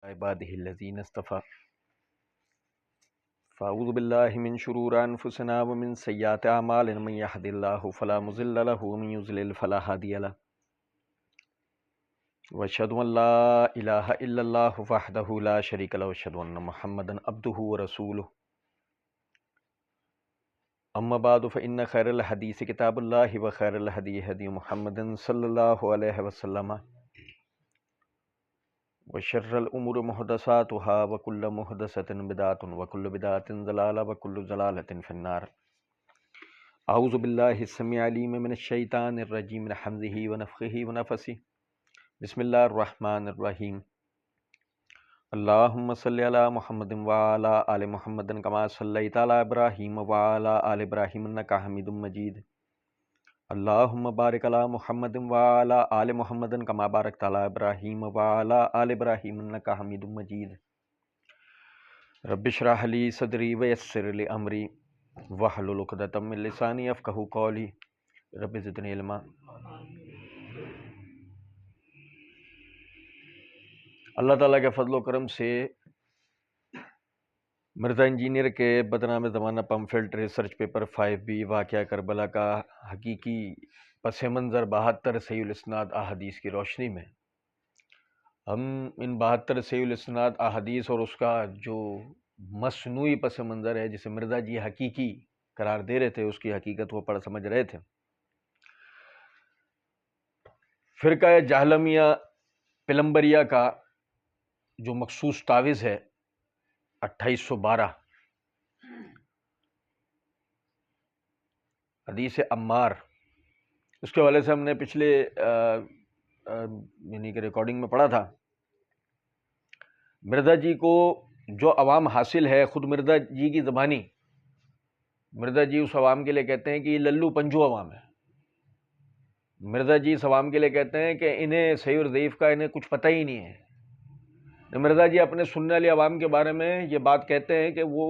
عباده الذين اصطفى فأعوذ بالله من شرور أنفسنا ومن سيئات أعمالنا من يهد الله فلا مضل له ومن يضلل فلا هادي له وأشهد أن لا إله إلا الله وحده لا شريك له وأشهد أن محمدا عبده ورسوله أما بعد فإن خير الحديث كتاب الله وخير الهدي هدي محمد صلى الله عليه وسلم وشر الأمور محدثاتها وكل محدثة بدعة وكل بدعة ضلالة وكل ضلالة في النار. أعوذ بالله السميع العليم من الشيطان الرجيم من حمزه ونفخه ونفسه. بسم الله الرحمن الرحيم. اللهم صل على محمد وعلى آل محمد كما صليت على إبراهيم وعلى آل إبراهيم إنك حميد مجيد. اللهم بارك على محمد وعلى آل محمد كما باركت على إبراهيم وعلى آل إبراهيم إنك حميد مجيد. رب اشرح لي صدري ويسر لي أمري واحلل عقدة من لساني يفقهوا قولي. رب زدني علما. اللہ تعالیٰ کے فضل و کرم سے مرزا انجینئر کے بدنام زمانہ پمفلٹ ریسرچ پیپر 5B واقعہ کربلا کا حقیقی پس منظر 72 صحیح الاسناد احادیث کی روشنی میں ہم ان 72 صحیح الاسناد احادیث اور اس کا جو مصنوعی پس منظر ہے جسے مرزا جی حقیقی قرار دے رہے تھے، اس کی حقیقت وہ پڑھ سمجھ رہے تھے. فرقہ جہلمیہ پلمبریہ کا جو مخصوص تعویذ ہے 2812 حدیث عمار، اس کے حوالے سے ہم نے پچھلے یعنی کہ ریکارڈنگ میں پڑھا تھا. مرزا جی کو جو عوام حاصل ہے، خود مرزا جی کی زبانی، مرزا جی اس عوام کے لیے کہتے ہیں کہ یہ للو پنجو عوام ہے. مرزا جی اس عوام کے لیے کہتے ہیں کہ انہیں صحیح اور ضعیف کا انہیں کچھ پتہ ہی نہیں ہے. مرزا جی اپنے سننے والے عوام کے بارے میں یہ بات کہتے ہیں کہ وہ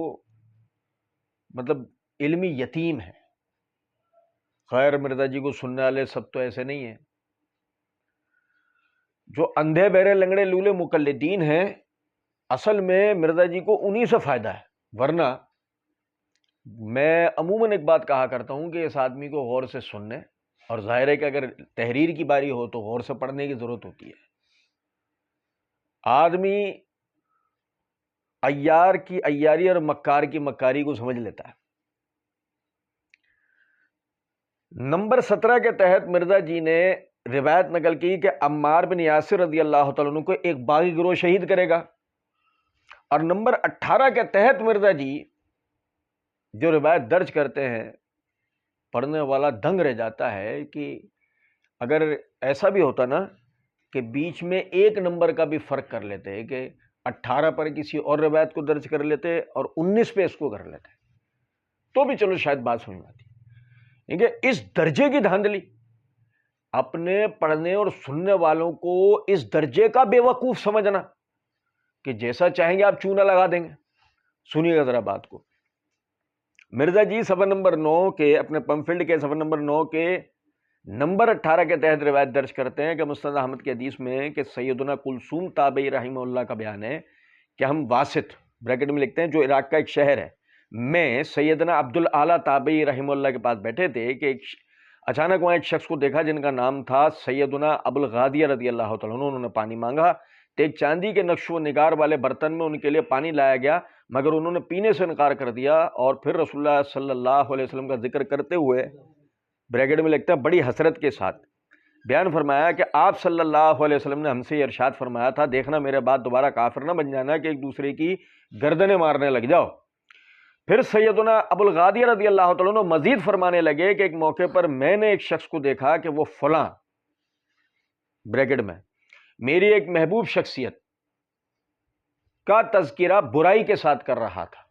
مطلب علمی یتیم ہے. خیر مرزا جی کو سننے والے سب تو ایسے نہیں ہیں. جو اندھے بہرے لنگڑے لولے مقلدین ہیں، اصل میں مرزا جی کو انہی سے فائدہ ہے. ورنہ میں عموماً ایک بات کہا کرتا ہوں کہ اس آدمی کو غور سے سننے، اور ظاہر ہے کہ اگر تحریر کی باری ہو تو غور سے پڑھنے کی ضرورت ہوتی ہے. آدمی عیار کی عیاری اور مکار کی مکاری کو سمجھ لیتا ہے. نمبر 17 کے تحت مرزا جی نے روایت نقل کی کہ عمار بن یاسر رضی اللہ تعالیٰ عنہ کو ایک باغی گروہ شہید کرے گا. اور نمبر 18 کے تحت مرزا جی جو روایت درج کرتے ہیں، پڑھنے والا دنگ رہ جاتا ہے کہ اگر ایسا بھی ہوتا نا کہ بیچ میں ایک نمبر کا بھی فرق کر لیتے کہ 18 پر کسی اور روایت کو درج کر لیتے اور 19 پہ اس کو کر لیتے تو بھی چلو شاید بات سمجھ آتی. کیونکہ اس درجے کی دھاندلی، اپنے پڑھنے اور سننے والوں کو اس درجے کا بے وقوف سمجھنا کہ جیسا چاہیں گے آپ چونا لگا دیں گے. سنیے گا ذرا بات کو. مرزا جی صفحہ نمبر 9 کے اپنے پمفلٹ کے صفحہ نمبر 9 کے نمبر 18 کے تحت روایت درج کرتے ہیں کہ مسند احمد کی حدیث میں کہ سیدنا کلثوم تابعی رحمہ اللہ کا بیان ہے کہ ہم واسط بریکٹ میں لکھتے ہیں جو عراق کا ایک شہر ہے، میں سیدنا عبد الاعلیٰ تابعی رحمہ اللہ کے پاس بیٹھے تھے کہ اچانک وہاں ایک شخص کو دیکھا جن کا نام تھا سیدنا ابو الغادیہ رضی اللہ تعالیٰ عنہ. انہوں نے پانی مانگا تو ایک چاندی کے نقش و نگار والے برتن میں ان کے لیے پانی لایا گیا، مگر انہوں نے پینے سے انکار کر دیا. اور پھر رسول اللہ صلی اللہ علیہ وسلم کا ذکر کرتے ہوئے بریکٹ میں لکھتا ہے بڑی حسرت کے ساتھ بیان فرمایا کہ آپ صلی اللہ علیہ وسلم نے ہم سے یہ ارشاد فرمایا تھا، دیکھنا میرے بعد دوبارہ کافر نہ بن جانا کہ ایک دوسرے کی گردنیں مارنے لگ جاؤ. پھر سیدنا ابو الغادیہ رضی اللہ تعالیٰ عنہ مزید فرمانے لگے کہ ایک موقع پر میں نے ایک شخص کو دیکھا کہ وہ فلاں بریکٹ میں میری ایک محبوب شخصیت کا تذکرہ برائی کے ساتھ کر رہا تھا،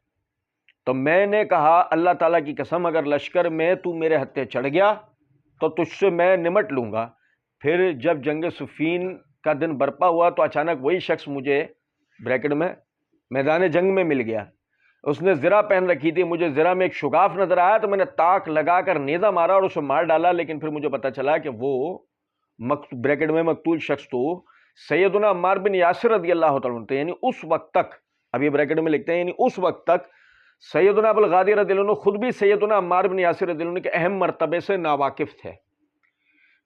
تو میں نے کہا اللہ تعالیٰ کی قسم اگر لشکر میں تو میرے ہتھے چڑھ گیا تو تجھ سے میں نمٹ لوں گا. پھر جب جنگ صفین کا دن برپا ہوا تو اچانک وہی شخص مجھے بریکٹ میں میدان جنگ میں مل گیا. اس نے زرہ پہن رکھی تھی، مجھے زرہ میں ایک شگاف نظر آیا تو میں نے طاق لگا کر نیزہ مارا اور اسے مار ڈالا. لیکن پھر مجھے پتا چلا کہ وہ بریکٹ میں مقتول شخص تو سیدنا عمار بن یاسر رضی اللہ تعالیٰ عنہ، یعنی اس وقت تک، اب یہ بریکٹ میں لکھتے ہیں، یعنی اس وقت تک سیدنا ابو الغادیہ رضی اللہ عنہ خود بھی سیدنا عمار بن یاسر رضی اللہ عنہ کے اہم مرتبے سے ناواقف تھے۔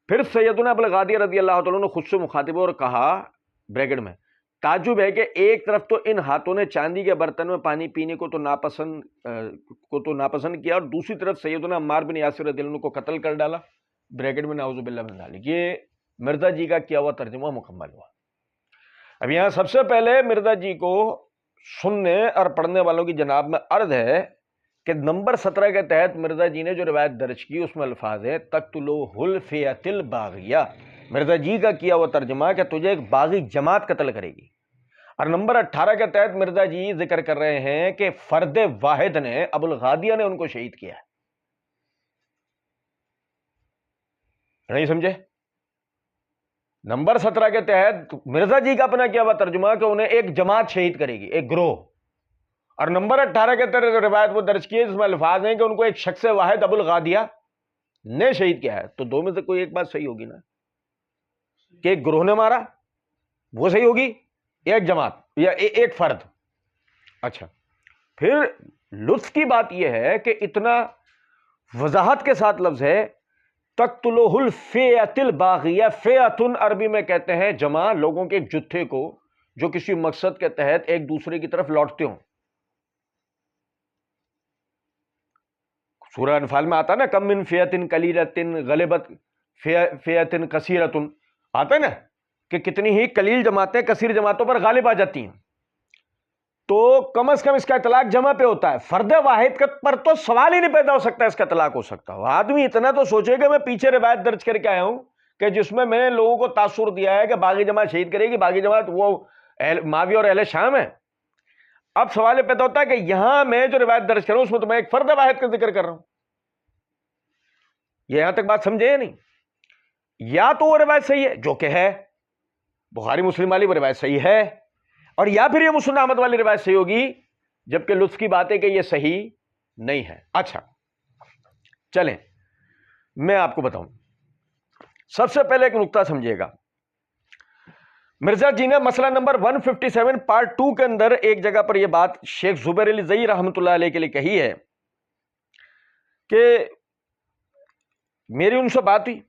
پھر سیدنا ابو الغادیہ رضی اللہ تعالیٰ عنہ خود سے مخاطب اور کہا، بریکٹ میں، تعجب ہے کہ ایک طرف تو ان ہاتھوں نے چاندی کے برتن میں پانی پینے کو تو ناپسند کیا، اور دوسری طرف سیدنا عمار بن یاسر رضی اللہ عنہ کو قتل کر ڈالا، بریکٹ میں نعوذ باللہ من ذالک۔ یہ مرزا جی کا کیا ہوا ترجمہ مکمل ہوا۔ اب یہاں سب سے پہلے مرزا جی کو سننے اور پڑھنے والوں کی جناب میں عرض ہے کہ نمبر 17 کے تحت مرزا جی نے جو روایت درج کی اس میں الفاظ ہے تقتلوہ الفئۃ الباغیہ، مرزا جی کا کیا ہوا ترجمہ کہ تجھے ایک باغی جماعت قتل کرے گی۔ اور نمبر 18 کے تحت مرزا جی ذکر کر رہے ہیں کہ فرد واحد نے، ابو الغادیہ نے ان کو شہید کیا ہے۔ نہیں سمجھے؟ نمبر 17 کے تحت مرزا جی کا اپنا کیا ہوا ترجمہ کہ انہیں ایک جماعت شہید کرے گی، ایک گروہ۔ اور نمبر 18 کے تحت روایت وہ درج کی ہے جس میں الفاظ ہیں کہ ان کو ایک شخص واحد ابو الغادیہ نے شہید کیا ہے۔ تو دو میں سے کوئی ایک بات صحیح ہوگی نا، کہ ایک گروہ نے مارا، وہ صحیح ہوگی، ایک جماعت یا ایک فرد۔ اچھا، پھر لطف کی بات یہ ہے کہ اتنا وضاحت کے ساتھ لفظ ہے تقتلوہ الفئۃ الباغیہ۔ فئۃ عربی میں کہتے ہیں جمع، لوگوں کے ایک جتھے کو جو کسی مقصد کے تحت ایک دوسرے کی طرف لوٹتے ہوں۔ سورہ انفال میں آتا نا، کم من فئۃ قلیلۃ غلبت فئۃ کثیرۃ، آتا ہے نا کہ کتنی ہی قلیل جماعتیں کثیر جماعتوں پر غالب آ جاتی ہیں۔ تو کم از کم اس کا اطلاق جمع پہ ہوتا ہے، فرد واحد پر تو سوال ہی نہیں پیدا ہو سکتا اس کا اطلاق ہو سکتا ہو۔ آدمی اتنا تو سوچے کہ میں پیچھے روایت درج کر کے آیا ہوں کہ جس میں نے لوگوں کو تاثر دیا ہے کہ باغی جماعت شہید کرے گی، باغی جماعت وہ معاویہ اور اہل شام ہے۔ اب سوال پیدا ہوتا ہے کہ یہاں میں جو روایت درج کر رہا ہوں اس میں تو میں ایک فرد واحد کا ذکر کر رہا ہوں۔ یہ یہاں تک بات سمجھے یا نہیں؟ یا تو وہ روایت صحیح ہے جو کہ ہے بخاری مسلم والی، وہ روایت صحیح ہے، اور یا پھر یہ مسند احمد والی روایت صحیح ہوگی، جبکہ لطف کی بات ہے کہ یہ صحیح نہیں ہے۔ اچھا چلیں میں آپ کو بتاؤں، سب سے پہلے ایک نقطہ سمجھیے گا۔ مرزا جی نے مسئلہ نمبر 157 پارٹ 2 کے اندر ایک جگہ پر یہ بات شیخ زبیر علی زئی رحمۃ اللہ علیہ کے لیے کہی ہے کہ میری ان سے بات ہوئی،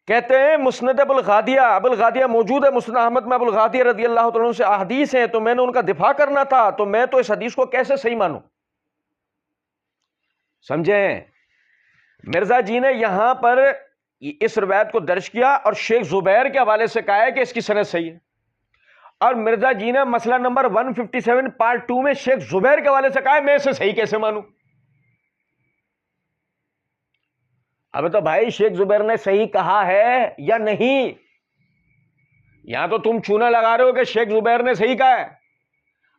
کہتے ہیں مسند ابو الغادیہ موجود ہے مسند احمد میں، ابو الغادیہ رضی اللہ تعالیٰ عنہ سے احادیث ہیں، تو میں نے ان کا دفاع کرنا تھا، تو میں تو اس حدیث کو کیسے صحیح مانوں؟ سمجھیں، مرزا جی نے یہاں پر اس روایت کو درج کیا اور شیخ زبیر کے حوالے سے کہا ہے کہ اس کی سند صحیح ہے، اور مرزا جی نے مسئلہ نمبر 157 پارٹ 2 میں شیخ زبیر کے حوالے سے کہا ہے، میں اسے صحیح کیسے مانوں؟ اب تو بھائی شیخ زبیر نے صحیح کہا ہے یا نہیں؟ یہاں تو تم چونا لگا رہے ہو کہ شیخ زبیر نے صحیح کہا ہے،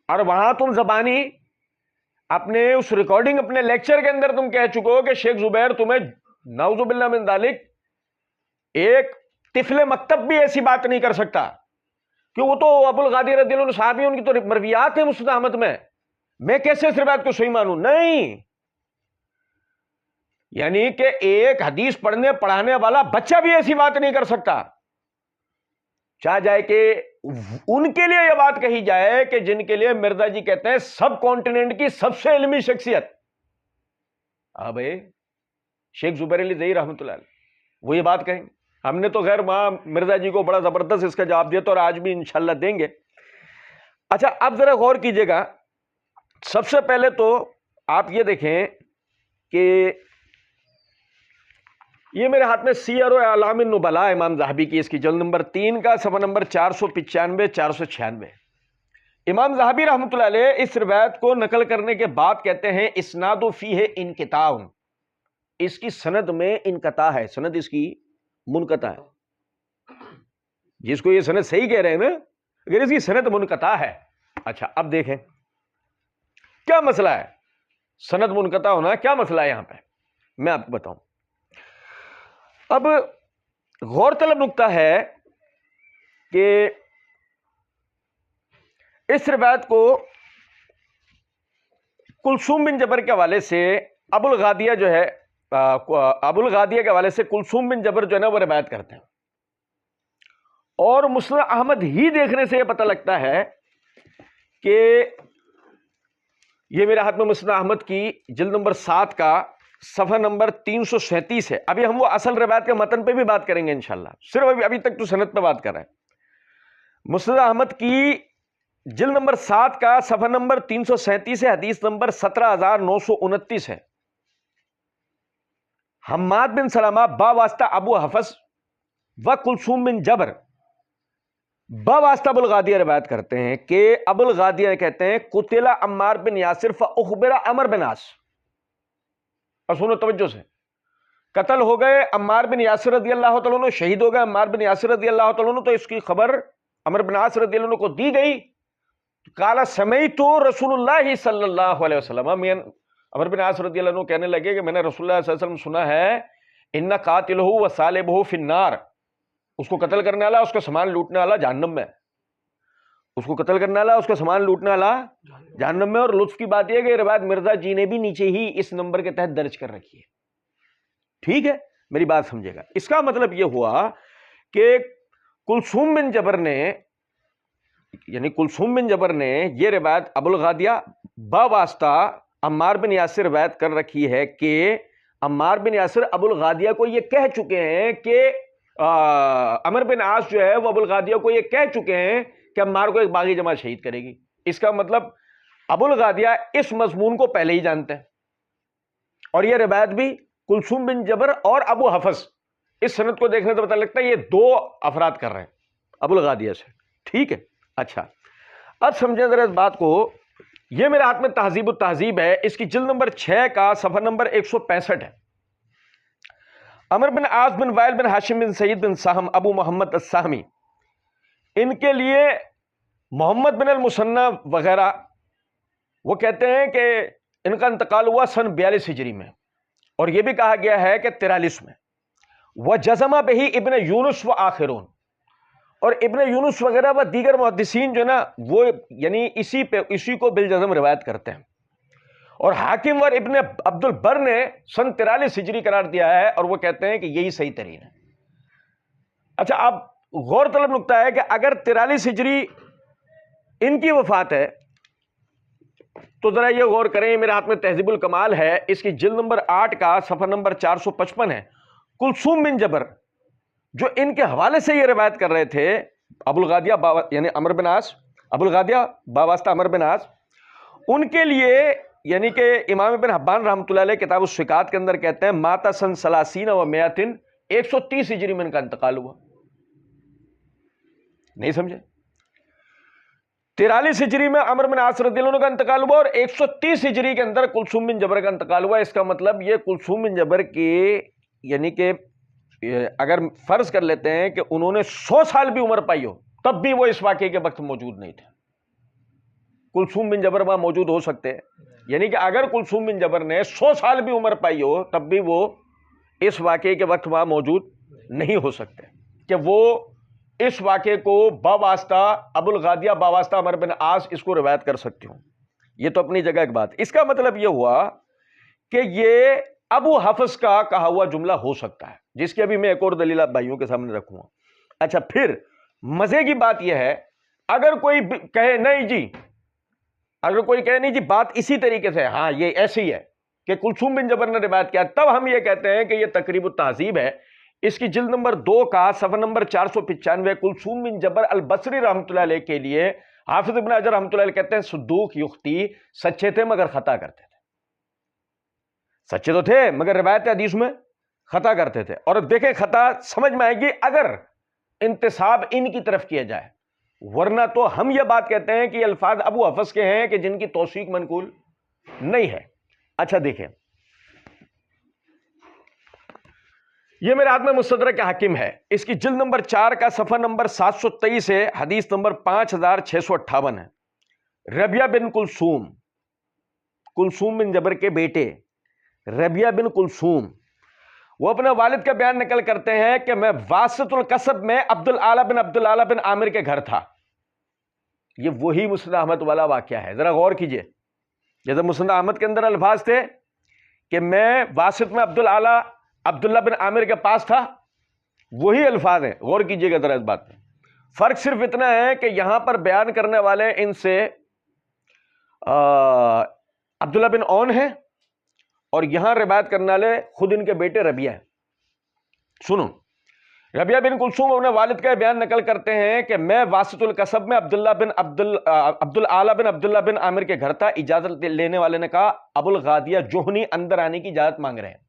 اور وہاں تم زبانی اپنے اس ریکارڈنگ اپنے لیکچر کے اندر تم کہہ چکو کہ شیخ زبیر تمہیں نعوذ باللہ من ذالک ایک طفل مکتب بھی ایسی بات نہیں کر سکتا، کہ وہ تو ابو الغادیہ رضی اللہ عنہ صحابی، ان کی تو مرویات ہیں مسند احمد میں کیسے اس روایت کو صحیح مانوں؟ نہیں، یعنی کہ ایک حدیث پڑھنے پڑھانے والا بچہ بھی ایسی بات نہیں کر سکتا۔ چاہ جائے کہ ان کے لیے یہ بات کہی جائے کہ جن کے لیے مرزا جی کہتے ہیں سب کانٹیننٹ کی سب سے علمی شخصیت، بھائی شیخ زبیر علی زئی رحمۃ اللہ علیہ وہ یہ بات کہیں گے۔ ہم نے تو خیر وہاں مرزا جی کو بڑا زبردست اس کا جواب دیا، تو اور آج بھی انشاءاللہ دیں گے۔ اچھا اب ذرا غور کیجئے گا، سب سے پہلے تو آپ یہ دیکھیں کہ یہ میرے ہاتھ میں سیر و اعلام النبلاء امام ذہبی کی، اس کی جلد نمبر 3 کا صفحہ نمبر 495 496۔ امام ذہبی رحمۃ اللہ علیہ اس روایت کو نقل کرنے کے بعد کہتے ہیں اسناد فیہ انقطاع، اس کی سند میں انقطاع ہے، سند اس کی منقطع ہے۔ جس کو یہ سند صحیح کہہ رہے ہیں نا، اگر اس کی سند منقطع ہے۔ اچھا اب دیکھیں کیا مسئلہ ہے، سند منقطع ہونا کیا مسئلہ ہے یہاں پہ، میں آپ کو بتاؤں۔ اب غور طلب نقطہ ہے کہ اس روایت کو کلثوم بن جبر کے حوالے سے ابو الغادیہ جو ہے، ابو الغادیہ کے حوالے سے کلثوم بن جبر جو ہے نا وہ روایت کرتے ہیں، اور مسند احمد ہی دیکھنے سے یہ پتہ لگتا ہے کہ یہ میرے ہاتھ میں مسند احمد کی جلد نمبر 7 کا صفحہ نمبر 337 ہے. ابھی ہم وہ اصل روایت کے متن پہ بھی بات کریں گے انشاءاللہ، صرف ابھی تک تو سند پہ بات کر رہے ہیں. مسند احمد کی جلد نمبر 7 کا صفحہ نمبر 337 ہے، حدیث نمبر 17929 ہے. حماد بن سلمہ با واسطہ ابو حفص و کلثوم بن جبر با واسطہ ابو الغادیہ روایت کرتے ہیں کہ ابو الغادیہ کہتے ہیں قتل عمار بن یاسر فاخبر عمر بن عاص. اور سنو توجہ سے، قتل ہو گئے عمار بن یاسر رضی اللہ تعالیٰ عنہ، شہید ہو گئے عمار بن یاسر رضی اللہ تعالیٰ عنہ، تو اس کی خبر عمر بن عاص رضی اللہ عنہ کو دی گئی. قال سمعت رسول اللہ صلی اللہ علیہ وسلم، عمر بن عاص رضی اللہ عنہ کہنے لگے کہ میں نے رسول اللہ صلی اللہ علیہ وسلم سنا ہے ان قاتلہ و صالبہ فی النار، اس کو قتل کرنے والا، اس کا سامان لوٹنے والا جہنم میں، اس کو قتل کرنے والا، اس کا سامان لوٹنے والا جہنم میں. اور لطف کی بات یہ کہ روایت مرزا جی نے بھی نیچے ہی اس نمبر کے تحت درج کر رکھی ہے. ٹھیک ہے، میری بات سمجھے گا. اس کا مطلب یہ ہوا کہ کلثوم بن جبر نے، یعنی کلثوم بن جبر نے یہ روایت ابو الغادیہ با واسطہ عمار بن یاسر روایت کر رکھی ہے کہ عمار بن یاسر ابو الغادیہ کو یہ کہہ چکے ہیں کہ عمر بن عاص جو ہے وہ ابو الغادیہ کو یہ کہہ چکے ہیں کہ عمار کو ایک باغی جماعت شہید کرے گی. اس کا مطلب ابو الغادیہ اس مضمون کو پہلے ہی جانتے ہیں، اور یہ روایت بھی کلثوم بن جبر اور ابو حفص، اس سند کو دیکھنے سے پتہ لگتا ہے یہ دو افراد کر رہے ہیں ابو الغادیہ سے. ٹھیک ہے، اچھا اب سمجھیں ذرا اس بات کو. یہ میرے ہاتھ میں تہذیب التہذیب ہے، اس کی جلد نمبر 6 کا صفحہ نمبر 165 ہے. عمر بن عاص بن وائل بن ہاشم بن سعید بن سہم ابو محمد السہمی، ان کے لیے محمد بن المثنى وغیرہ وہ کہتے ہیں کہ ان کا انتقال ہوا سن 42 ہجری میں، اور یہ بھی کہا گیا ہے کہ 43 میں. وجزم بہ ابن یونس و آخرون، اور ابن یونس وغیرہ و دیگر محدثین جو نا وہ یعنی اسی کو بالجزم روایت کرتے ہیں. اور حاکم اور ابن عبد البر نے سن 43 ہجری قرار دیا ہے، اور وہ کہتے ہیں کہ یہی صحیح ترین ہے. اچھا اب غور طلب نقطہ ہے کہ اگر 43 ہجری ان کی وفات ہے تو ذرا یہ غور کریں، میرے ہاتھ میں تہذیب الکمال ہے، اس کی جلد نمبر 8 کا صفحہ نمبر 455 ہے. کلثوم بن جبر جو ان کے حوالے سے یہ روایت کر رہے تھے، ابو الغادیہ یعنی عمر بن عاص، ابو الغادیہ باواسطہ عمر بن عاص، ان کے لیے یعنی کہ امام ابن حبان رحمۃ اللہ علیہ کتاب الثقات کے اندر کہتے ہیں ماتا سن 30 و 100، 130 ہجری میں ان کا انتقال ہوا. نہیں سمجھے؟ 43 ہجری میں عمر بن عاص رضی اللہ عنہ کا انتقال ہوا، اور 130 ہجری کے اندر کلثوم بن جبر کا انتقال ہوا. اس کا مطلب یہ کلثوم بن جبر کی یعنی کہ اگر فرض کر لیتے ہیں کہ انہوں نے 100 سال بھی عمر پائی ہو تب بھی وہ اس واقعے کے وقت موجود نہیں تھے. کلثوم بن جبر وہاں موجود ہو سکتے ہیں، یعنی کہ اگر کلثوم بن جبر نے 100 سال بھی عمر پائی ہو تب بھی وہ اس واقعے کے وقت وہاں موجود نہیں ہو سکتے کہ وہ اس واقعے کو باواسطہ ابو الغادیہ باواسطہ عمر بن عاص اس کو روایت کر سکتے ہوں. یہ تو اپنی جگہ ایک بات. اس کا مطلب یہ ہوا کہ یہ ابو حفص کا کہا ہوا جملہ ہو سکتا ہے، جس کی ابھی میں ایک اور دلیل آپ بھائیوں کے سامنے رکھوں گا. اچھا پھر مزے کی بات یہ ہے، اگر کوئی کہے نہیں جی، اگر کوئی کہے نہیں جی بات اسی طریقے سے، ہاں یہ ایسی ہی ہے کہ کلثوم بن جبر نے روایت کیا، تب ہم یہ کہتے ہیں کہ یہ تقریب التہذیب ہے، اس کی جلد نمبر 2 کا صفحہ نمبر 495. کلثوم بن جبر البصری رحمۃ اللہ علیہ کے لیے حافظ ابن حجر رحمۃ اللہ علیہ کہتے ہیں صدوق یخطی، سچے تھے مگر خطا کرتے تھے. سچے تو تھے مگر روایت حدیث میں خطا کرتے تھے. اور دیکھیں خطا سمجھ میں آئے گی اگر انتساب ان کی طرف کیا جائے، ورنہ تو ہم یہ بات کہتے ہیں کہ یہ الفاظ ابو حفص کے ہیں کہ جن کی توثیق منقول نہیں ہے. اچھا دیکھیں، یہ میرے ہاتھ میں مستدرک حاکم ہے، اس کی جلد نمبر 4 کا صفحہ نمبر 723 ہے، حدیث نمبر 5658 ہے. ربیہ بن کلثوم، کلثوم بن جبر کے بیٹے ربیہ بن کلثوم، وہ اپنے والد کا بیان نقل کرتے ہیں کہ میں واسط القصب میں عبد الاعلی بن عامر کے گھر تھا. یہ وہی مسند احمد والا واقعہ ہے، ذرا غور کیجئے. جیسے مسند احمد کے اندر الفاظ تھے کہ میں واسط میں عبداللہ بن عامر کے پاس تھا، وہی الفاظ ہیں، غور کیجئے گا ذرا اس بات میں. فرق صرف اتنا ہے کہ یہاں پر بیان کرنے والے ان سے عبداللہ بن اون ہیں اور یہاں روایت کرنے والے خود ان کے بیٹے ربیہ ہیں. سنو، ربیہ بن کلثوم اپنے والد کا بیان نقل کرتے ہیں کہ میں واسط القصب میں عبد الاعلی بن عبداللہ بن عامر کے گھر تھا. اجازت لینے والے نے کہا ابو الغادیہ جوہنی اندر آنے کی اجازت مانگ رہے ہیں.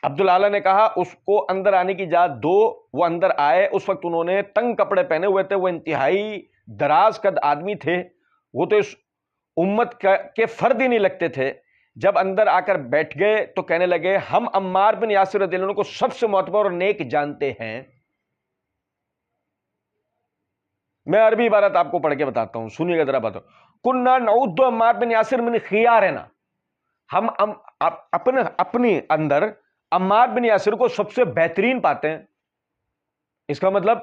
عبد الاعلی نے کہا اس کو اندر آنے کی اجازت دو. وہ اندر آئے. اس وقت انہوں نے تنگ کپڑے پہنے ہوئے تھے. وہ انتہائی دراز قد آدمی تھے. وہ تو اس امت کے فرد ہی نہیں لگتے تھے. جب اندر آ کر بیٹھ گئے تو کہنے لگے ہم عمار بن یاسر رضی اللہ عنہ کو سب سے معتبر اور نیک جانتے ہیں. میں عربی عبارت آپ کو پڑھ کے بتاتا ہوں، سنیے گا ذرا بات. کننا نعود عمار بن یاسر من خیارنا، ہم اپنی اندر عمار بن یاسر کو سب سے بہترین پاتے ہیں. اس کا مطلب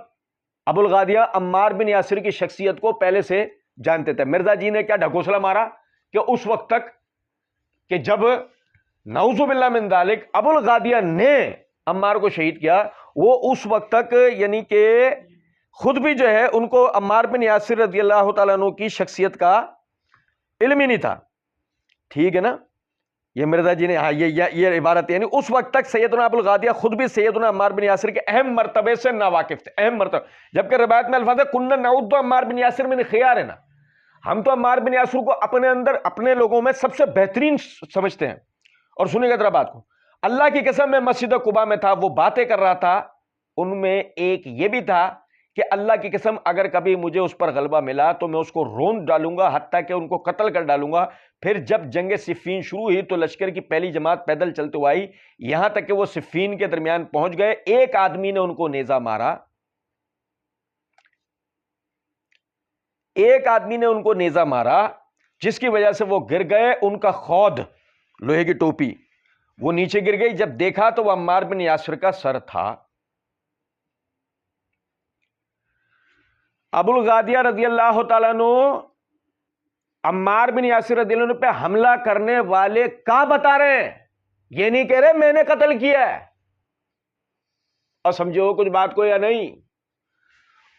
ابو الغادیہ عمار بن یاسر کی شخصیت کو پہلے سے جانتے تھے. مرزا جی نے کیا ڈھکوسلا مارا کہ اس وقت تک کہ جب نعوذ باللہ من ذالک ابو الغادیہ نے عمار کو شہید کیا، وہ اس وقت تک یعنی کہ خود بھی جو ہے ان کو عمار بن یاسر رضی اللہ تعالیٰ عنہ کی شخصیت کا علم ہی نہیں تھا. ٹھیک ہے نا؟ یہ مرزا جی نے یہ عبارت یعنی اس وقت تک سیدنا ابو الغادیہ خود بھی سیدنا عمار بن یاسر کے اہم مرتبے سے ناواقف تھے. اہم مرتبہ، جبکہ روایت میں الفاظ ہے کننا نعود عمار بن یاسر من خیارنا، ہم تو عمار بن یاسر کو اپنے اندر اپنے لوگوں میں سب سے بہترین سمجھتے ہیں. اور سنیں گے ذرا بات کو. اللہ کی قسم میں مسجد قباء میں تھا، وہ باتیں کر رہا تھا. ان میں ایک یہ بھی تھا کہ اللہ کی قسم اگر کبھی مجھے اس پر غلبہ ملا تو میں اس کو روند ڈالوں گا، حتیٰ کہ ان کو قتل کر ڈالوں گا. پھر جب جنگ صفین شروع ہوئی تو لشکر کی پہلی جماعت پیدل چلتے ہوئے آئی، یہاں تک کہ وہ صفین کے درمیان پہنچ گئے. ایک آدمی نے ان کو نیزہ مارا، ایک آدمی نے ان کو نیزہ مارا جس کی وجہ سے وہ گر گئے. ان کا خود لوہے کی ٹوپی وہ نیچے گر گئی. جب دیکھا تو وہ عمار بن یاسر کا سر تھا. ابو الغادیہ رضی اللہ تعالیٰ عنہ عمار بن یاسر رضی اللہ عنہ پہ حملہ کرنے والے کا بتا رہے ہیں، یہ نہیں کہہ رہے میں نے قتل کیا ہے. اور سمجھو کچھ بات کو یا نہیں.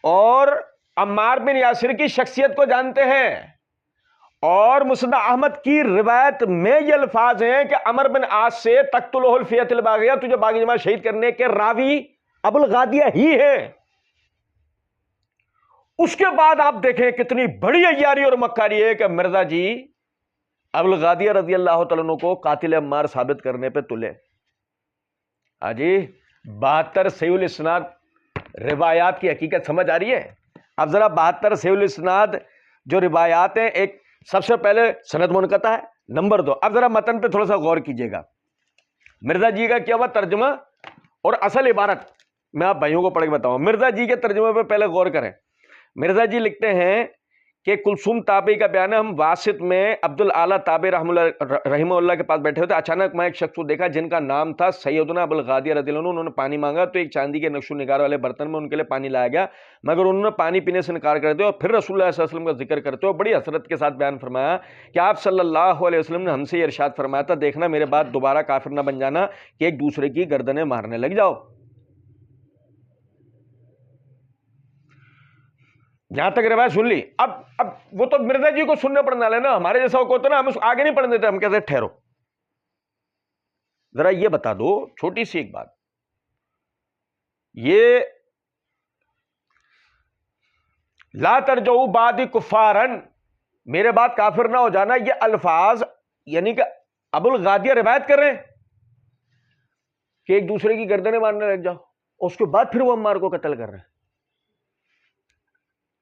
اور عمار بن یاسر کی شخصیت کو جانتے ہیں. اور مسند احمد کی روایت میں یہ الفاظ ہیں کہ عمر بن عاص سے تقتلہ الفئۃ الباغیہ، تجھے باغی جماعت شہید کرنے کے راوی ابو الغادیہ ہی ہے. اس کے بعد آپ دیکھیں کتنی بڑی عیاری اور مکاری ہے کہ مرزا جی ابو الغادیہ رضی اللہ تعالیٰ عنہ کو قاتل عمار ثابت کرنے پہ تلے. جی 72 صحیح الاسناد روایات کی حقیقت سمجھ آ رہی ہے؟ اب ذرا 72 صحیح الاسناد جو روایات ہیں، ایک سب سے پہلے سند منقطع ہے، نمبر 2 اب ذرا متن پہ تھوڑا سا غور کیجئے گا. مرزا جی کا کیا ہوا ترجمہ اور اصل عبارت میں آپ بھائیوں کو پڑھ کے بتاؤں. مرزا جی کے ترجمے پہ پہلے غور کریں. مرزا جی لکھتے ہیں کہ کلثوم تابعی کا بیان ہے، ہم واسط میں عبد الاعلی تابعی رحمہ اللہ کے پاس بیٹھے ہوتے. اچانک میں ایک شخص کو دیکھا جن کا نام تھا سیدنا ابو الغادیہ رضی اللہ عنہ. انہوں نے پانی مانگا تو ایک چاندی کے نقش و نگار والے برتن میں ان کے لیے پانی لایا گیا، مگر انہوں نے پانی پینے سے انکار کر دیا. اور پھر رسول اللہ صلی اللہ علیہ وسلم کا ذکر کرتے ہوئے بڑی حسرت کے ساتھ بیان فرمایا کہ آپ صلی اللہ علیہ وسلم نے ہم سے یہ ارشاد فرمایا تھا، دیکھنا میرے بعد دوبارہ کافر نہ بن جانا کہ ایک دوسرے کی گردنیں مارنے لگ جاؤ. یہاں تک روایت سن لی. اب وہ تو مرزا جی کو سننے پڑنے والے نا، ہمارے جیسا ہوتا نا ہم اس آگے نہیں پڑھنے دیتے، ہم کہتے ٹھہرو ذرا یہ بتا دو چھوٹی سی ایک بات. یہ لا ترجعوا بعدی کفارن، میرے بعد کافر نہ ہو جانا، یہ الفاظ یعنی کہ ابو الغادیہ روایت کر رہے ہیں کہ ایک دوسرے کی گردنیں مارنے لگ جاؤ، اس کے بعد پھر وہ عمار کو قتل کر رہے ہیں.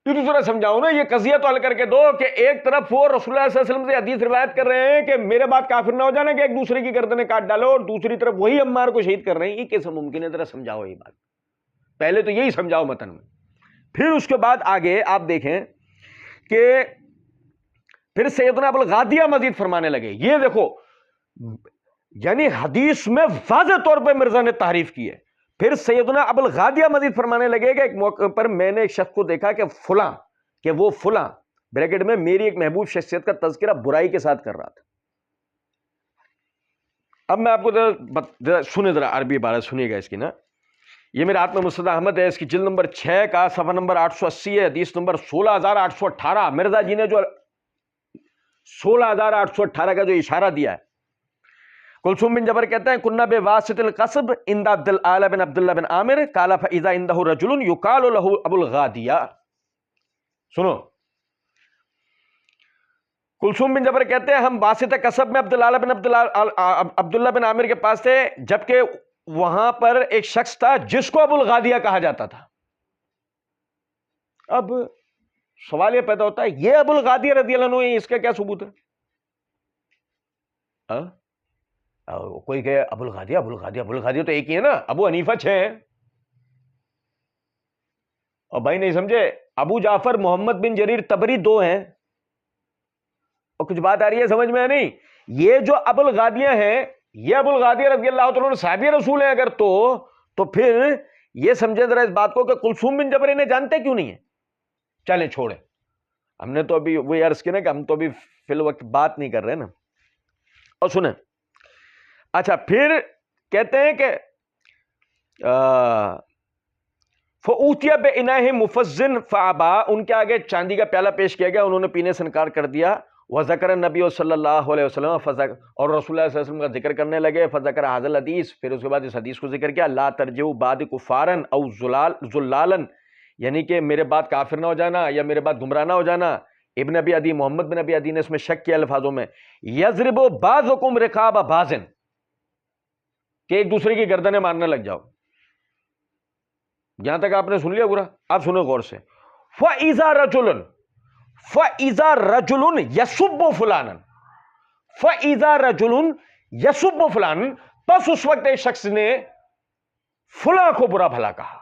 تو ذرا سمجھاؤ نا، یہ قضیہ تو حل کر کے دو کہ ایک طرف وہ رسول اللہ صلی اللہ علیہ وسلم سے حدیث روایت کر رہے ہیں کہ میرے بعد کافر نہ ہو جانا کہ ایک دوسرے کی گردنیں کاٹ ڈالو، اور دوسری طرف وہی عمار کو شہید کر رہے ہیں. یہ کیسے ممکن ہے؟ ذرا سمجھاؤ یہ بات. پہلے تو یہی سمجھاؤ متن میں. پھر اس کے بعد آگے آپ دیکھیں کہ پھر سیدنا ابو الغادیہ مزید فرمانے لگے. یہ دیکھو یعنی حدیث میں واضح طور پہ مرزا نے تعریف کی ہے. پھر سیدنا ابو الغادیہ مزید فرمانے لگے کہ ایک موقع پر میں نے ایک شخص کو دیکھا کہ وہ فلاں بریکٹ میں میری ایک محبوب شخصیت کا تذکرہ برائی کے ساتھ کر رہا تھا. اب میں آپ کو سنیں ذرا عربی عبارت سنیے گا اس کی نا. یہ میرے ہاتھ میں مسند احمد ہے، اس کی جلد نمبر 6 کا صفحہ نمبر 880 ہے، حدیث نمبر 16818. مرزا جی نے جو 16818 کا جو اشارہ دیا ہے، کلثوم بن جبر کہتے ہیں کننا بواسط القصب عند عبد الاعلی بن عبداللہ بن عامر قال فاذا عنده رجل يقال له ابو الغادیہ. سنو، کلثوم بن جبر کہتے ہیں ہم واسط قصب میں عبداللہ بن عامر کے پاس تھے، جبکہ وہاں پر ایک شخص تھا جس کو ابو الغادیہ کہا جاتا تھا. اب سوال یہ پیدا ہوتا ہے، یہ ابو الغادیہ رضی اللہ عنہ، اس کا کیا ثبوت ہے؟ کوئی کہے ابو الغادیہ تو ایک ہی ہے نا، ابو حنیفہ 6 ہیں. اور بھائی نہیں سمجھے، ابو جعفر محمد بن جریر طبری 2 ہیں. اور کچھ بات آ رہی ہے سمجھ میں؟ نہیں، یہ جو ابو الغادیہ ہیں، یہ ابو الغادیہ رضی اللہ تعالیٰ عنہ صحابی رسول ہیں اگر تو پھر یہ سمجھے ذرا اس بات کو کہ کلثوم بن جبر انہیں جانتے کیوں نہیں ہیں. چلیں چھوڑیں، ہم نے تو ابھی وہی عرض کی نا کہ ہم تو ابھی فی الوقت بات نہیں کر رہے نا. اور سنیں، اچھا پھر کہتے ہیں کہ فَأُوتِيَ بِإِنَاءٍ مُفَزٍّ فَأَبَىٰ، ان کے آگے چاندی کا پیالہ پیش کیا گیا، انہوں نے پینے سے انکار کر دیا. وَذَكَرَ النَّبِيُّ صلی اللہ علیہ وسلم، اور رسول اللہ صلی اللہ علیہ وسلم کا ذکر کرنے لگے. فَذَكَرَ هَذَا الْحَدِيث، پھر اس کے بعد اس حدیث کو ذکر کیا. لَا تَرْجِعُوا بَعْدِي كُفَّارًا أَوْ ضُلَّالًا، یعنی کہ میرے بعد کافر نہ ہو جانا یا میرے بعد گمراہ نہ ہو جانا. ابن ابی عدی، محمد بن ابی عدی نے اس میں شک کیا الفاظوں میں. یضرب بعضکم رقاب بعض، کہ ایک دوسرے کی گردنیں مارنے لگ جاؤ. یہاں تک آپ نے سن لیا پورا؟ آپ سنو غور سے. فَإِذَا رَجُلٌ يَسُبُّ فُلَانًا، فَإِذَا رَجُلٌ يَسُبُّ فُلَانًا، پس اس وقت ایک شخص نے فلاں کو برا بھلا کہا.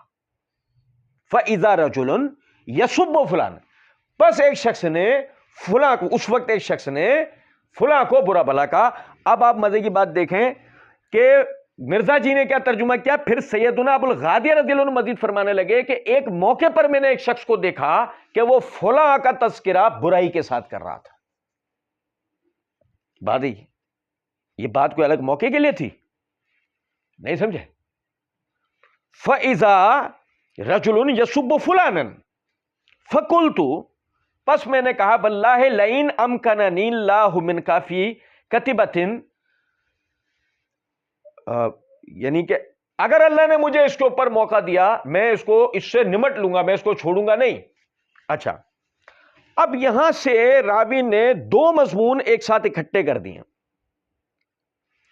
فَإِذَا رَجُلٌ يَسُبُّ فُلَانًا، پس ایک شخص نے فلاں کو، اس وقت ایک شخص نے فلاں کو برا بھلا کہا. اب آپ مزے کی بات دیکھیں کہ مرزا جی نے کیا ترجمہ کیا. پھر سیدنا ابو الغادیہ رضی اللہ عنہ مزید فرمانے لگے کہ ایک موقع پر میں نے ایک شخص کو دیکھا کہ وہ فلاں کا تذکرہ برائی کے ساتھ کر رہا تھا. بات یہ بات کوئی الگ موقع کے لیے تھی؟ نہیں سمجھے. فَإِذَا رَجُلٌ يَسُبُّ فُلَانًا فَقُلْتُ، پس میں نے کہا بَاللَّهِ لَئِنْ أَمْكَنَنِي اللَّهُ مِنْ كَفِي كَتِبَةٍ، یعنی کہ اگر اللہ نے مجھے اس کے اوپر موقع دیا میں اس کو اس سے نمٹ لوں گا، میں اس کو چھوڑوں گا نہیں. اچھا، اب یہاں سے راوی نے 2 مضمون ایک ساتھ اکٹھے کر دیے،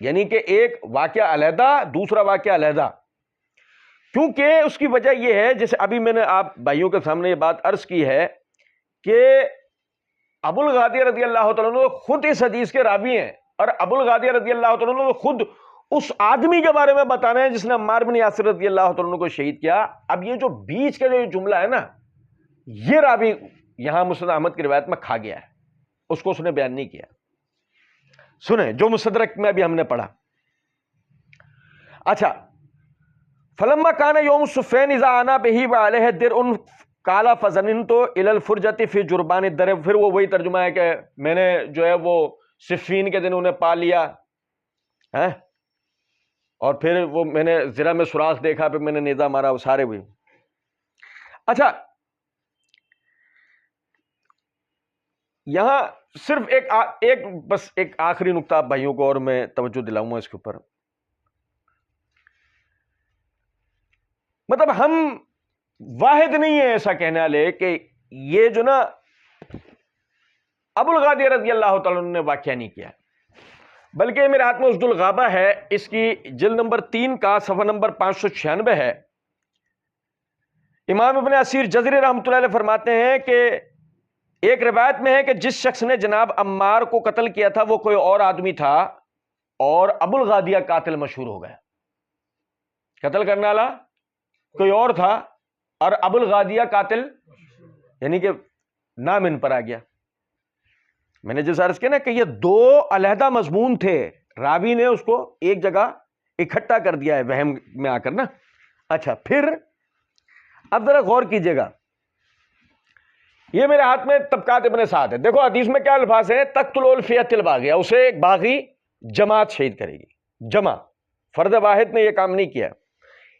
یعنی کہ ایک واقعہ علیحدہ، دوسرا واقعہ علیحدہ. کیونکہ اس کی وجہ یہ ہے، جیسے ابھی میں نے آپ بھائیوں کے سامنے یہ بات عرض کی ہے کہ ابو الغادیہ رضی اللہ تعالیٰ عنہ خود اس حدیث کے راوی ہیں، اور ابو الغادیہ رضی اللہ تعالیٰ عنہ خود اس آدمی کے بارے میں بتانا ہے جس نے عمار بن یاسر رضی اللہ تعالیٰ عنہ کو شہید کیا. اب یہ جو بیچ کا جو جملہ ہے نا، یہ راوی یہاں مسند احمد کی روایت میں کھا گیا ہے، اس کو اس نے بیان نہیں کیا. سنیں جو مستدرک میں ابھی ہم نے پڑھا. اچھا، فلما کان یوم الصفین اذا انا بہ وعلیہ درع قال فظننت الى الفرجۃ فی جربان الدرع. پھر وہ وہی ترجمہ ہے کہ میں نے جو ہے وہ صفین کے دن انہیں پا لیا ہے، اور پھر وہ میں نے زرہ میں سوراخ دیکھا، پھر میں نے نیزہ مارا، وہ سارے ہوئے. اچھا، یہاں صرف بس ایک آخری نقطہ آپ بھائیوں کو اور میں توجہ دلاؤں گا اس کے اوپر. مطلب ہم واحد نہیں ہیں ایسا کہنے والے کہ یہ جو نا ابو الغادیہ رضی اللہ تعالیٰ عنہ نے واقعہ نہیں کیا، بلکہ میرے ہاتھ میں اسد الغابہ ہے، اس کی جلد نمبر 3 کا صفحہ نمبر 596 ہے. امام ابن اسیر جزری رحمۃ اللہ علیہ فرماتے ہیں کہ ایک روایت میں ہے کہ جس شخص نے جناب عمار کو قتل کیا تھا وہ کوئی اور آدمی تھا، اور ابو الغادیہ قاتل مشہور ہو گیا. قتل کرنے والا کوئی اور تھا اور ابو الغادیہ قاتل، یعنی کہ نام ان پر آ گیا. میں نے جیسا عرض کیا نا کہ یہ 2 علیحدہ مضمون تھے، راوی نے اس کو ایک جگہ اکٹھا کر دیا ہے وہم میں آ کر نا. اچھا، پھر اب ذرا غور کیجئے گا، یہ میرے ہاتھ میں طبقات ابن سعد ہے. دیکھو حدیث میں کیا الفاظ ہیں، تقتل الفئۃ الباغیہ، اسے ایک باغی جماعت شہید کرے گی. جمع، فرد واحد نے یہ کام نہیں کیا.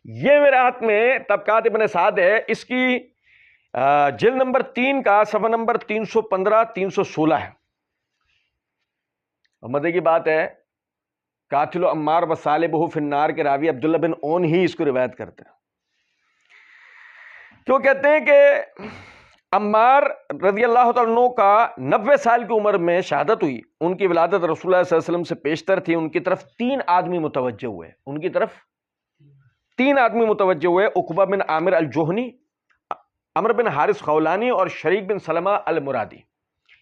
یہ میرے ہاتھ میں طبقات ابن سعد ہے، اس کی جلد نمبر 3 کا صفحہ نمبر 315 316 ہے. مزے کی بات ہے، قاتل عمار و صالبہ فی النار کے راوی عبداللہ بن اون ہی اس کو روایت کرتے ہیں. کیوں کہتے ہیں کہ عمار رضی اللہ تعالیٰ عنہ کا 90 سال کی عمر میں شہادت ہوئی. ان کی ولادت رسول اللہ صلی اللہ علیہ وسلم سے پیشتر تھی. ان کی طرف 3 آدمی متوجہ ہوئے. ان کی طرف 3 آدمی متوجہ ہوئے: عقبہ بن عامر الجوہنی، عمر بن حارث خولانی اور شریک بن سلمہ المرادی.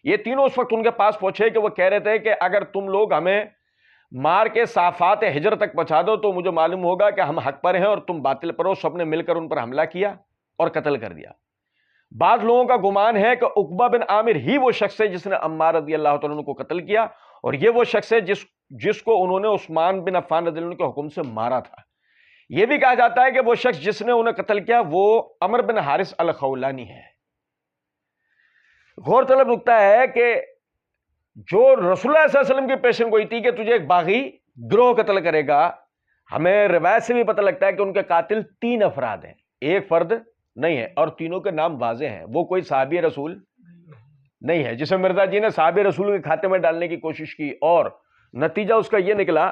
یہ تینوں اس وقت ان کے پاس پہنچے کہ وہ کہہ رہے تھے کہ اگر تم لوگ ہمیں مار کے صافات ہجر تک پہنچا دو تو مجھے معلوم ہوگا کہ ہم حق پر ہیں اور تم باطل پر ہو. سب نے مل کر ان پر حملہ کیا اور قتل کر دیا. بعض لوگوں کا گمان ہے کہ عقبہ بن عامر ہی وہ شخص ہے جس نے عمار رضی اللہ تعالیٰ عنہ کو قتل کیا، اور یہ وہ شخص ہے جس کو انہوں نے عثمان بن عفان رضی اللہ عنہ کے حکم سے مارا تھا. یہ بھی کہا جاتا ہے کہ وہ شخص جس نے انہیں قتل کیا وہ عمر بن حارث الخولانی ہے. غور طلب نکتہ ہے کہ جو رسول اللہ صلی اللہ علیہ وسلم کی پیشن گوئی تھی کہ تجھے ایک باغی گروہ قتل کرے گا، ہمیں روایت سے بھی پتہ لگتا ہے کہ ان کے قاتل 3 افراد ہیں، ایک فرد نہیں ہے، اور تینوں کے نام واضح ہیں. وہ کوئی صحابی رسول نہیں ہے جسے مرزا جی نے صحابی رسول کے کھاتے میں ڈالنے کی کوشش کی، اور نتیجہ اس کا یہ نکلا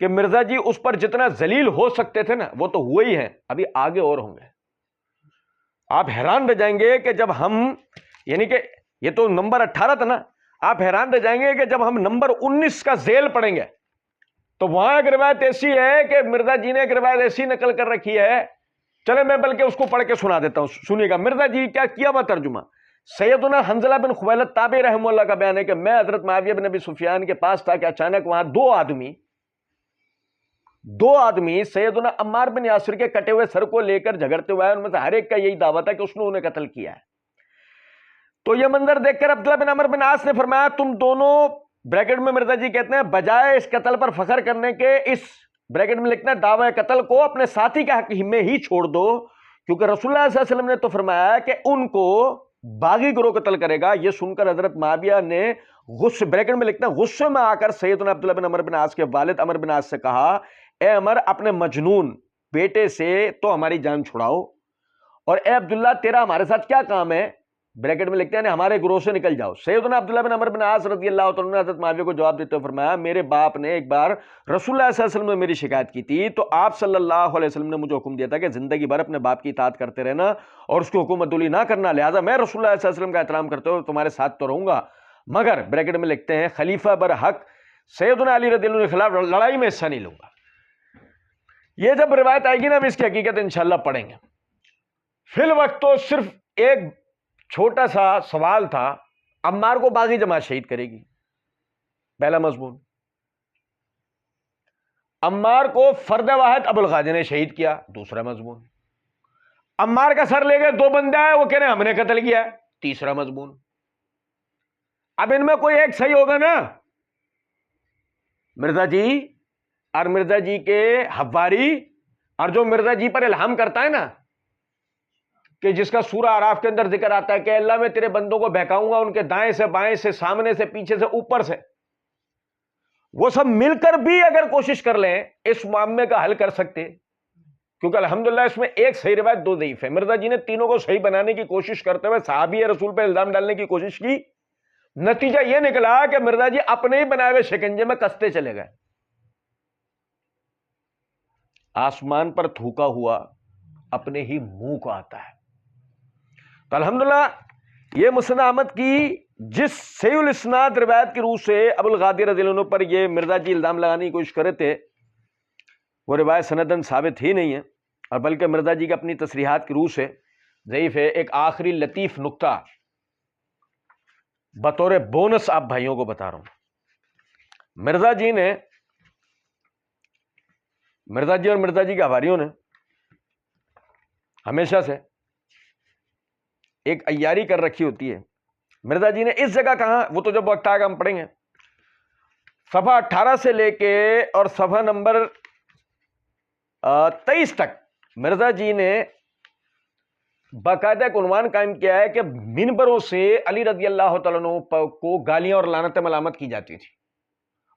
کہ مرزا جی اس پر جتنا ذلیل ہو سکتے تھے نا وہ تو ہوئے ہی ہیں، ابھی آگے اور ہوں گے. آپ حیران رہ جائیں گے کہ جب ہم، یعنی کہ یہ تو نمبر 18 تھا نا، آپ حیران رہ جائیں گے کہ جب ہم نمبر 19 کا ذیل پڑھیں گے تو وہاں ایک روایت ایسی ہے کہ مرزا جی نے ایک روایت ایسی نقل کر رکھی ہے. چلے میں بلکہ اس کو پڑھ کے سنا دیتا ہوں، سنیے گا. مرزا جی کیا کیا ہوا ترجمہ. سیدنا حنظلہ بن خویلد تابعی رحمہ اللہ کا بیان ہے کہ میں حضرت معاویہ بن ابی سفیان کے پاس تھا کہ اچانک وہاں 2 آدمی سیدنا عمار بن یاسر کے کٹے ہوئے سر کو لے کر جھگڑتے ہوئے آئے. ان میں سے ہر ایک کا یہی دعویٰ تھا کہ اس نے انہیں قتل کیا ہے. تو یہ منظر دیکھ کر عبداللہ بن عمر بن عاص نے فرمایا تم دونوں، بریکٹ میں مرزا جی کہتے ہیں، بجائے اس قتل پر فخر کرنے کے اس بریکٹ میں لکھنا دعوی قتل کو اپنے ساتھی کے حق میں ہی چھوڑ دو، کیونکہ رسول اللہ صلی اللہ علیہ وسلم نے تو فرمایا کہ ان کو باغی گروہ قتل کرے گا. یہ سن کر حضرت معاویہ نے غصے، بریکٹ میں لکھنا غصے میں آ کر سیدنا عبداللہ بن عمر بن عاص کے والد عمر بن عاص سے کہا، اے عمر اپنے مجنون بیٹے سے تو ہماری جان چھڑاؤ، اور اے عبداللہ تیرا ہمارے ساتھ کیا کام ہے. بریکٹ میں لکھتے ہیں ہمارے گروہ سے نکل جاؤ. سیدنا عبداللہ بن عمر بن عاص رضی اللہ تعالیٰ عنہ حضرت معاویہ کو جواب دیتے ہوئے فرمایا، میرے باپ نے ایک بار رسول اللہ صلی اللہ علیہ وسلم نے میری شکایت کی تھی تو آپ صلی اللہ علیہ وسلم نے مجھے حکم دیا تھا کہ زندگی بھر اپنے باپ کی اطاعت کرتے رہنا اور اس کی حکومت دولی نہ کرنا، لہٰذا میں رسول اللہ صلی اللہ علیہ وسلم کا احترام کرتے ہوئے تمہارے ساتھ تو رہوں گا، مگر بریکٹ میں لکھتے ہیں خلیفہ برحق سیدنا علی رضی اللہ عنہ کے خلاف لڑائی میں حصہ نہیں لوں گا. یہ جب روایت آئے گی نا ہم اس کی حقیقت انشاءاللہ پڑھیں گے. فی الوقت تو صرف ایک چھوٹا سا سوال تھا، عمار کو باغی جماعت شہید کرے گی، پہلا مضمون. عمار کو فرد واحد ابو الغازی نے شہید کیا، دوسرا مضمون. عمار کا سر لے گئے 2 بندے آئے وہ کہہ رہے ہیں ہم نے قتل کیا ہے، تیسرا مضمون. اب ان میں کوئی ایک صحیح ہوگا نا، مرزا جی اور مرزا جی کے حواری، اور جو مرزا جی پر الہام کرتا ہے نا کہ جس کا سورہ اعراف کے اندر ذکر آتا ہے کہ اللہ میں تیرے بندوں کو بہکاؤں گا ان کے دائیں سے بائیں سے، سامنے سے، پیچھے سے، اوپر سے. وہ سب مل کر بھی اگر کوشش کر لیں اس معاملے کا حل کر سکتے، کیونکہ الحمدللہ اس میں ایک صحیح روایت 2 ضعیف ہے. مرزا جی نے تینوں کو صحیح بنانے کی کوشش کرتے ہوئے صحابی رسول پہ الزام ڈالنے کی کوشش کی، نتیجہ یہ نکلا کہ مرزا جی اپنے ہی بنائے ہوئے شکنجے میں کستے چلے گئے. آسمان پر تھوکا ہوا اپنے ہی منہ کو آتا ہے. تو الحمدللہ یہ مسند احمد کی جس صحیح الاسناد روایت کی روح سے ابو الغادی رضی اللہ عنہ پر یہ مرزا جی الزام لگانے کی کوشش کرے تھے، وہ روایت سندن ثابت ہی نہیں ہے، اور بلکہ مرزا جی کی اپنی تصریحات کی روح سے ضعیف ہے. ایک آخری لطیف نکتہ بطور بونس آپ بھائیوں کو بتا رہا ہوں. مرزا جی اور مرزا جی کے حواریوں نے ہمیشہ سے ایک عیاری کر رکھی ہوتی ہے. مرزا جی نے اس جگہ کہاں، وہ تو جب وقت آئے گا ہم پڑھیں گے، صفحہ 18 سے لے کے اور صفحہ نمبر 23 تک مرزا جی نے باقاعدہ ایک عنوان قائم کیا ہے کہ منبروں سے علی رضی اللہ تعالیٰ عنہ کو گالیاں اور لعنت ملامت کی جاتی تھی،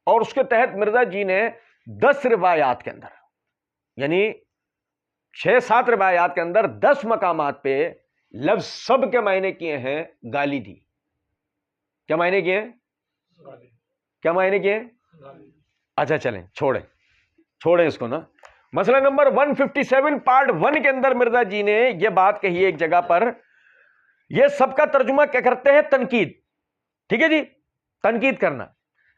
اور اس کے تحت مرزا جی نے 10 روایات کے اندر، یعنی 6-7 روایات کے اندر 10 مقامات پہ لفظ سب کے معنی کیے ہیں گالی دی. کیا معنی کیے ہیں؟ کیا معنی کیے ہیں؟ اچھا چلیں چھوڑیں اس کو نا. مسئلہ نمبر 157 پارٹ 1 کے اندر مرزا جی نے یہ بات کہی ہے ایک جگہ پر. یہ سب کا ترجمہ کیا کرتے ہیں؟ تنقید. ٹھیک ہے جی، تنقید کرنا.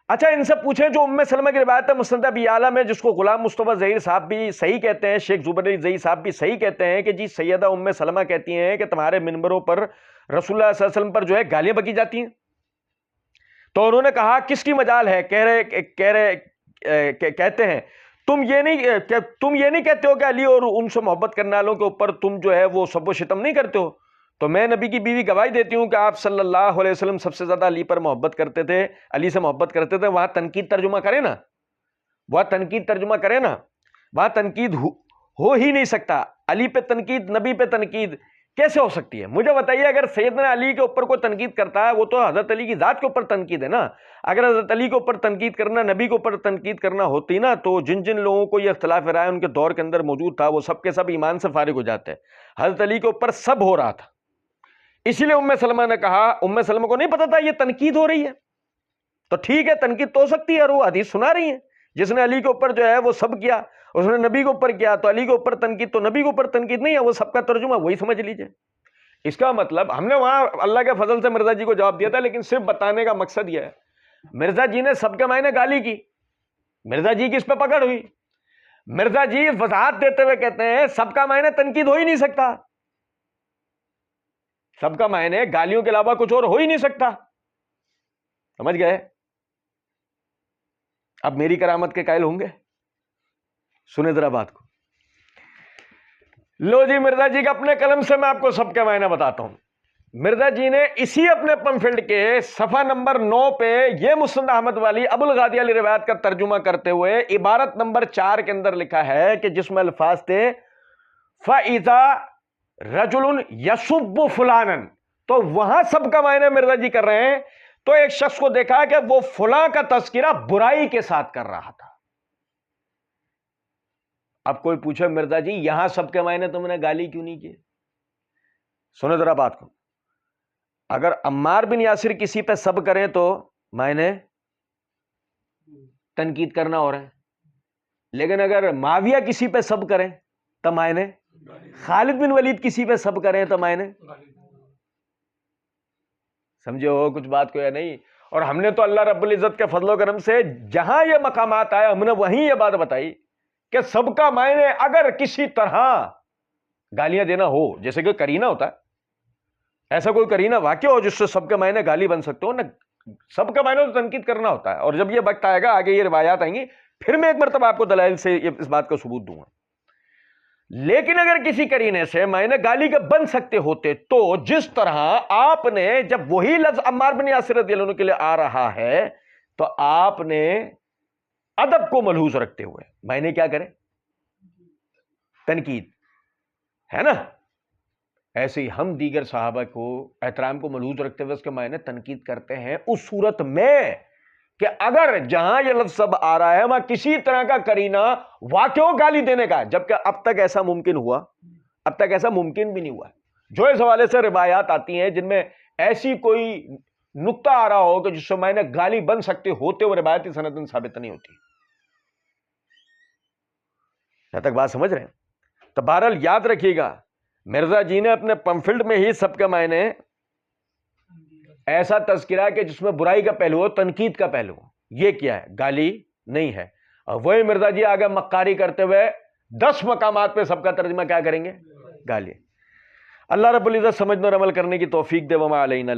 اچھا ان سے پوچھیں جو ام سلمہ کی روایت ہے مسند ابی اعلیٰ میں، جس کو غلام مصطفیٰ ظہیر صاحب بھی صحیح کہتے ہیں، شیخ زبیر علی ظہیر صاحب بھی صحیح کہتے ہیں کہ جی سیدہ ام سلمہ کہتی ہیں کہ تمہارے منبروں پر رسول اللہ صلی اللہ علیہ وسلم پر جو ہے گالیاں بکی جاتی ہیں. تو انہوں نے کہا کس کی مجال ہے؟ کہتے ہیں تم یہ نہیں کہتے ہو کہ علی اور ان سے محبت کرنے والوں کے اوپر تم جو ہے وہ سب و شتم نہیں کرتے ہو. تو میں نبی کی بیوی گواہی دیتی ہوں کہ آپ صلی اللہ علیہ وسلم سب سے زیادہ علی پر محبت کرتے تھے، علی سے محبت کرتے تھے. وہاں تنقید ترجمہ کرے نا، وہاں تنقید ہو ہی نہیں سکتا. علی پہ تنقید، نبی پہ تنقید کیسے ہو سکتی ہے؟ مجھے بتائیے. اگر سیدنا علی کے اوپر کوئی تنقید کرتا ہے وہ تو حضرت علی کی ذات کے اوپر تنقید ہے نا. اگر حضرت علی کے اوپر تنقید کرنا، نبی کے اوپر تنقید کرنا ہوتی نا، تو جن لوگوں کو یہ اختلاف رائے ان کے دور کے اندر موجود تھا وہ سب کے سب ایمان سے فارغ ہو جاتے. حضرت علی کے اوپر سب ہو رہا تھا. اسی لیے ام سلمہ نے کہا، ام سلمہ کو نہیں پتا تھا یہ تنقید ہو رہی ہے. تو ٹھیک ہے تنقید تو ہو سکتی ہے، اور وہ حدیث سنا رہی ہیں. جس نے علی کے اوپر جو ہے وہ سب کیا، اس نے نبی کے اوپر کیا، تو علی کے اوپر تنقید تو نبی کے اوپر تنقید نہیں ہے، وہ سب کا ترجمہ وہی سمجھ لیجئے. اس کا مطلب ہم نے وہاں اللہ کے فضل سے مرزا جی کو جواب دیا تھا، لیکن صرف بتانے کا مقصد یہ ہے. مرزا جی نے سب کے معنی گالی کی، مرزا جی کی اس پہ پکڑ ہوئی. مرزا جی وضاحت دیتے ہوئے کہتے ہیں سب کا معنی تنقید ہو ہی نہیں سکتا، سب کا معنی گالیوں کے علاوہ کچھ اور ہو ہی نہیں سکتا. سمجھ گئے؟ اب میری کرامت کے قائل ہوں گے؟ سنیں ذرا بات کو. لو جی مرزا جی کے اپنے قلم سے میں آپ کو سب کے معنی بتاتا ہوں. مرزا جی نے اسی اپنے پمفلٹ کے صفحہ نمبر 9 پہ یہ مسند احمد والی ابو الغادی علی روایت کا ترجمہ کرتے ہوئے عبارت نمبر 4 کے اندر لکھا ہے کہ جس میں الفاظ تھے فَإِذَا رَجُلٌ يَسُبُّ فُلَانًا، تو وہاں سب کا معنی مرزا جی کر رہے ہیں. تو ایک شخص کو دیکھا کہ وہ فلاں کا تذکرہ برائی کے ساتھ کر رہا تھا. اب کوئی پوچھے مرزا جی یہاں سب کے معنی تم نے گالی کیوں نہیں کی؟ سنو ذرا بات کو. اگر عمار بن یاسر کسی پہ سب کریں تو معنی تنقید کرنا ہو رہا ہے، لیکن اگر معاویہ کسی پہ سب کریں تو معنی، خالد بن ولید کسی پہ سب کریں تو معنی. سمجھے ہو کچھ بات کو یا نہیں؟ اور ہم نے تو اللہ رب العزت کے فضل و کرم سے جہاں یہ مقامات آئے ہم نے وہیں یہ بات بتائی کہ سب کا معنی اگر کسی طرح گالیاں دینا ہو، جیسے کہ کرینہ ہوتا ہے، ایسا کوئی کرینہ واقع ہو جس سے سب کے معنی گالی بن سکتے ہو نا، سب کا معنی تو تنقید کرنا ہوتا ہے. اور جب یہ وقت آئے گا آگے یہ روایات آئیں گی پھر میں ایک مرتبہ آپ کو دلائل سے اس بات کا ثبوت دوں گا. لیکن اگر کسی کرینے سے معنی گالی کے بن سکتے ہوتے تو جس طرح آپ نے جب وہی لفظ عمار بن یاسر رضی اللہ عنہ کے لیے آ رہا ہے تو آپ نے ادب کو ملحوظ رکھتے ہوئے معنی کیا کریں؟ تنقید ہے نا. ایسے ہی ہم دیگر صحابہ کو احترام کو ملحوظ رکھتے ہوئے اس کے معنی تنقید کرتے ہیں اس صورت میں کہ اگر جہاں یہ لفظ سب آ رہا ہے وہاں کسی طرح کا کرینہ واقع ہو گالی دینے کا، جبکہ اب تک ایسا ممکن بھی نہیں ہوا. جو اس حوالے سے روایات آتی ہیں جن میں ایسی کوئی نقطہ آ رہا ہو کہ جس سے معنی گالی بن سکتے ہوتے وہ روایتی سندن ثابت نہیں ہوتی. یہاں تک بات سمجھ رہے ہیں؟ تو بہرحال یاد رکھیے گا مرزا جی نے اپنے پمفلٹ میں ہی سب کے معنی ایسا تذکرہ کہ جس میں برائی کا پہلو ہو، تنقید کا پہلو ہو، یہ کیا ہے؟ گالی نہیں ہے. اور وہی مرزا جی آگے مکاری کرتے ہوئے 10 مقامات پہ سب کا ترجمہ کیا کریں گے؟ گالی. اللہ رب العزت سمجھنے اور عمل کرنے کی توفیق دے. وما علینا